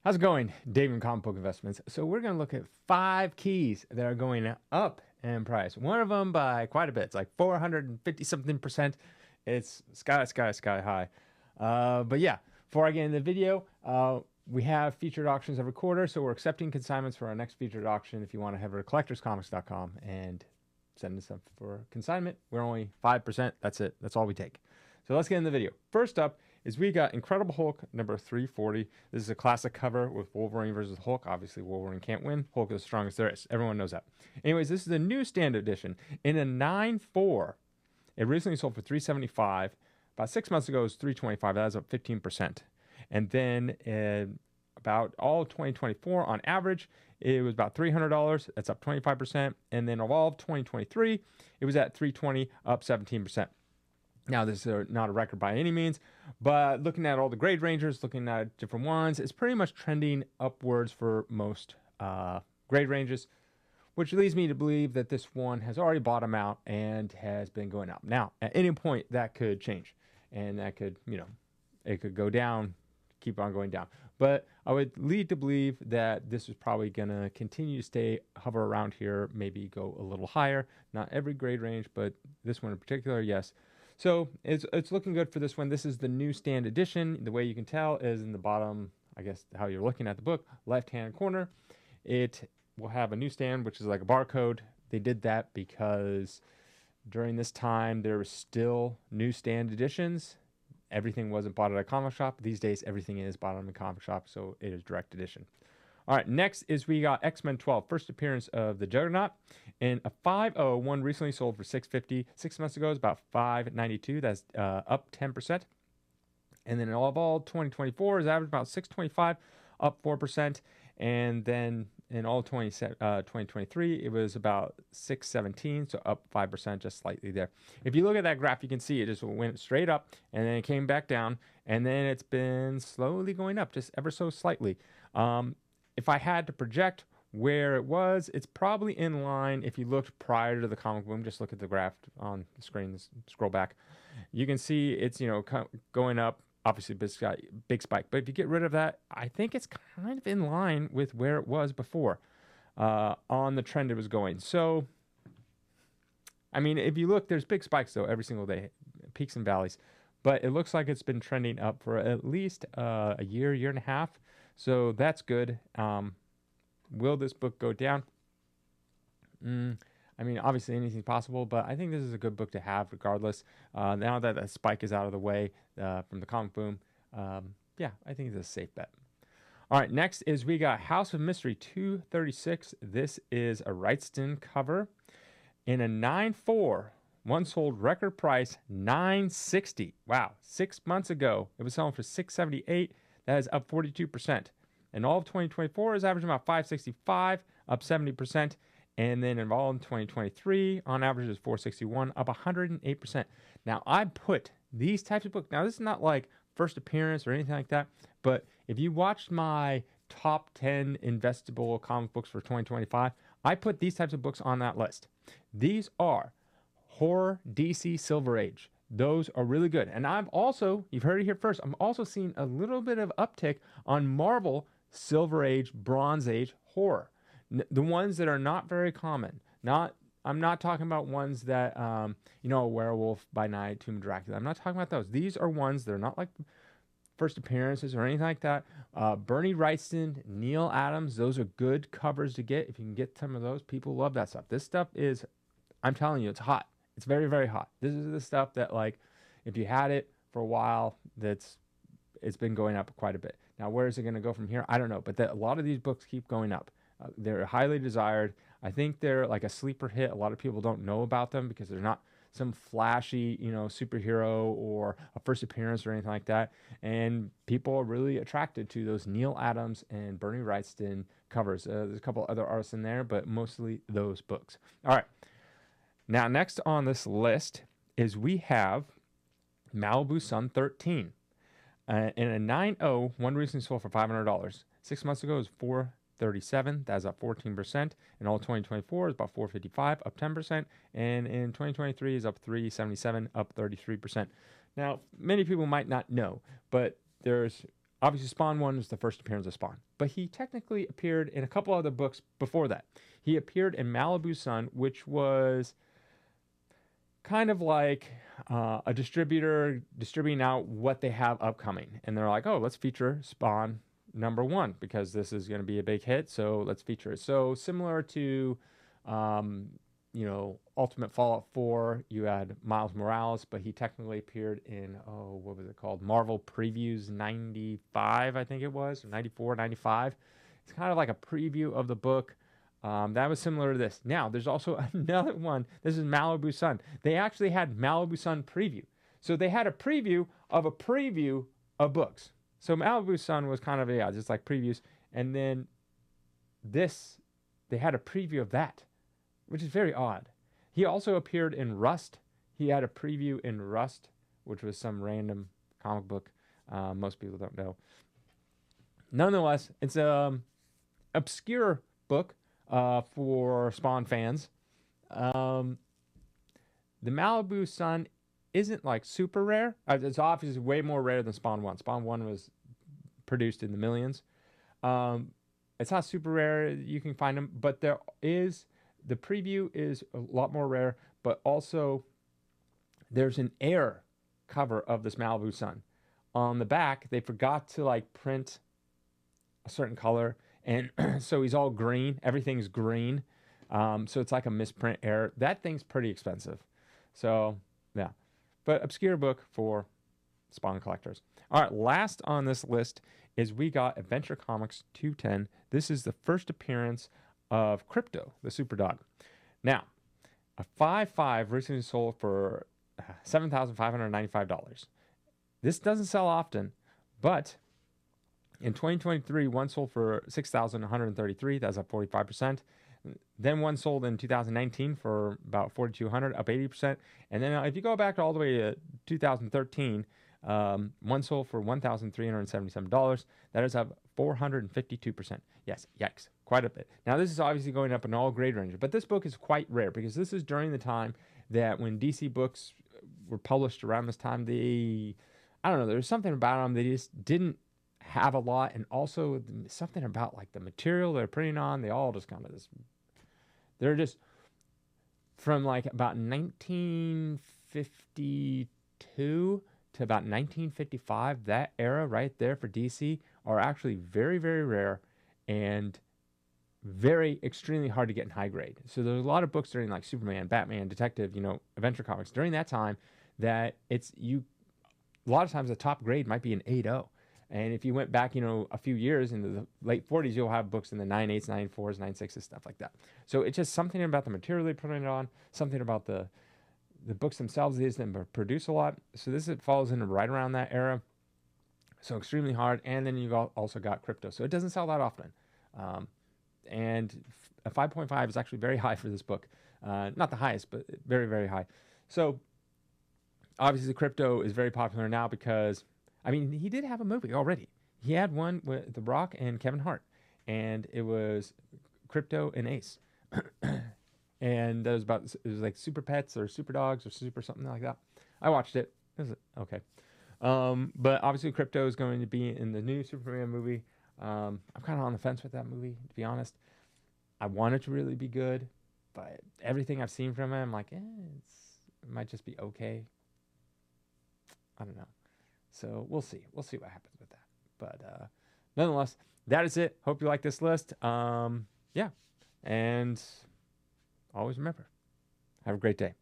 How's it going, Dave from Comic Book Investments? So we're going to look at 5 keys that are going up in price. One of them by quite a bit. It's like 450 something percent. It's sky high. But yeah, before I get into the video, we have featured auctions every quarter, so we're accepting consignments for our next featured auction. If you want to head over to collectorscomics.com and send us up for consignment, we're only 5%. That's it. That's all we take. So let's get in the video. First up is we got Incredible Hulk number 340. This is a classic cover with Wolverine versus Hulk. Obviously, Wolverine can't win. Hulk is the strongest there is. Everyone knows that. Anyways, this is the newsstand edition in a 9.4. It originally sold for $375. About 6 months ago, it was $325. That was up 15%. And then about all of 2024, on average, it was about $300. That's up 25%. And then of all of 2023, it was at $320, up 17%. Now, this is not a record by any means, but looking at all the grade ranges, looking at different ones, it's pretty much trending upwards for most grade ranges, which leads me to believe that this one has already bottomed out and has been going up. Now, at any point, that could change, and that could, it could go down, keep on going down. But I would lead to believe that this is probably going to continue to hover around here, maybe go a little higher. Not every grade range, but this one in particular, yes. So it's looking good for this one. This is the newsstand edition. The way you can tell is in the bottom, I guess how you're looking at the book, left-hand corner. It will have a newsstand, which is like a barcode. They did that because during this time, there were still newsstand editions. Everything wasn't bought at a comic shop. These days, everything is bought at a comic shop, so it is direct edition. All right, next is we got X-Men 12, first appearance of the Juggernaut, and a 5.0. One recently sold for $650. 6 months ago, it was about $592. That's up 10%. And then all 2024 is average about $625, up 4%. And then in all 2023, it was about $617, so up 5%, just slightly there. If you look at that graph, you can see it just went straight up, and then it came back down, and then it's been slowly going up, just ever so slightly. If I had to project where it was, it's probably in line. If you looked prior to the comic boom, just look at the graph on the screen, scroll back. You can see it's, going up, obviously big spike. But if you get rid of that, I think it's kind of in line with where it was before on the trend it was going. So, I mean, if you look, there's big spikes, though, every single day, peaks and valleys. But it looks like it's been trending up for at least a year and a half. So that's good. Will this book go down? I mean, obviously anything's possible, but I think this is a good book to have regardless. Now that the spike is out of the way from the comic boom, yeah, I think it's a safe bet. All right, next is we got House of Mystery 236. This is a Wrightson cover in a 9.4. One sold record price $960. Wow, 6 months ago it was selling for $678. That is up 42%. And all of 2024 is averaging about $565, up 70%. And then in all of 2023, on average is $461, up 108%. Now, I put these types of books. Now, this is not like first appearance or anything like that. But if you watched my top 10 investable comic books for 2025, I put these types of books on that list. These are horror DC Silver Age. Those are really good. And I've also, you've heard it here first, I'm also seeing a little bit of uptick on Marvel Silver Age, Bronze Age horror. The ones that are not very common. I'm not talking about ones that, Werewolf by Night, Tomb of Dracula. I'm not talking about those. These are ones that are not like first appearances or anything like that. Bernie Wrightson, Neil Adams, those are good covers to get. If you can get some of those, people love that stuff. This stuff is, I'm telling you, it's hot. It's very, very hot. This is the stuff that, like, if you had it for a while, it's been going up quite a bit. Now, where is it going to go from here? I don't know. But a lot of these books keep going up. They're highly desired. I think they're like a sleeper hit. A lot of people don't know about them because they're not some flashy, superhero or a first appearance or anything like that. And people are really attracted to those Neil Adams and Bernie Wrightson covers. There's a couple other artists in there, but mostly those books. All right. Now, next on this list is we have Malibu Sun 13. In a 9.0, one recently sold for $500. 6 months ago, it was $437. That's up 14%. And all 2024 is about $455, up 10%. And in 2023 is up $377, up 33%. Now, many people might not know, but there's obviously Spawn 1 was the first appearance of Spawn, but he technically appeared in a couple other books before that. He appeared in Malibu Sun, which was kind of like a distributor distributing out what they have upcoming. And they're like, oh, let's feature Spawn #1 because this is going to be a big hit, so let's feature it. So similar to, Ultimate Fallout 4, you had Miles Morales, but he technically appeared in, what was it called? Marvel Previews 95, I think it was, 94, 95. It's kind of like a preview of the book. That was similar to this. Now, there's also another one. This is Malibu Sun. They actually had Malibu Sun preview. So they had a preview of books. So Malibu Sun was kind of, just like previews. And then they had a preview of that, which is very odd. He also appeared in Rust. He had a preview in Rust, which was some random comic book. Most people don't know. Nonetheless, it's an obscure book for Spawn fans. The Malibu Sun isn't like super rare. It's obviously way more rare than Spawn 1. Spawn 1 was produced in the millions. It's not super rare. You can find them, but the preview is a lot more rare, but also there's an Air cover of this Malibu Sun. On the back, they forgot to like print a certain color, and so he's all green. Everything's green. So it's like a misprint Air. That thing's pretty expensive. So, yeah. But obscure book for Spawn collectors. All right, last on this list is we got Adventure Comics 210. This is the first appearance of Crypto, the super dog. Now, a 5.5 recently sold for $7,595. This doesn't sell often, but in 2023, one sold for $6,133. That's up 45%. Then one sold in 2019 for about $4,200, up 80%. And then if you go back all the way to 2013, one sold for $1,377. That is up 452%. Yes, yikes, quite a bit. Now this is obviously going up in all grade ranges, but this book is quite rare because this is during the time that when DC books were published around this time, I don't know, there was something about them they just didn't have a lot, and also something about like the material they're printing on. They all just kind of they're just from like about 1952 to about 1955. That era right there for DC are actually very, very rare and very extremely hard to get in high grade. So there's a lot of books during like Superman, Batman, Detective, Adventure Comics during that time that a lot of times the top grade might be an 8.0. And if you went back, a few years into the late 40s, you'll have books in the 9.8s, 9.4s, 9.6s, stuff like that. So it's just something about the material they put it on, something about the books themselves. They didn't produce a lot. So it falls in right around that era. So extremely hard. And then you've also got Crypto. So it doesn't sell that often. And a 5.5 is actually very high for this book. Not the highest, but very, very high. So obviously Crypto is very popular now because he did have a movie already. He had one with The Rock and Kevin Hart, and it was Crypto and Ace. And it was like Super Pets or Super Dogs or Super something like that. I watched it. It was okay. But obviously Crypto is going to be in the new Superman movie. I'm kind of on the fence with that movie, to be honest. I want it to really be good, but everything I've seen from it, I'm like, it might just be okay. I don't know. So we'll see. We'll see what happens with that. But nonetheless, that is it. Hope you like this list. Yeah. And always remember, have a great day.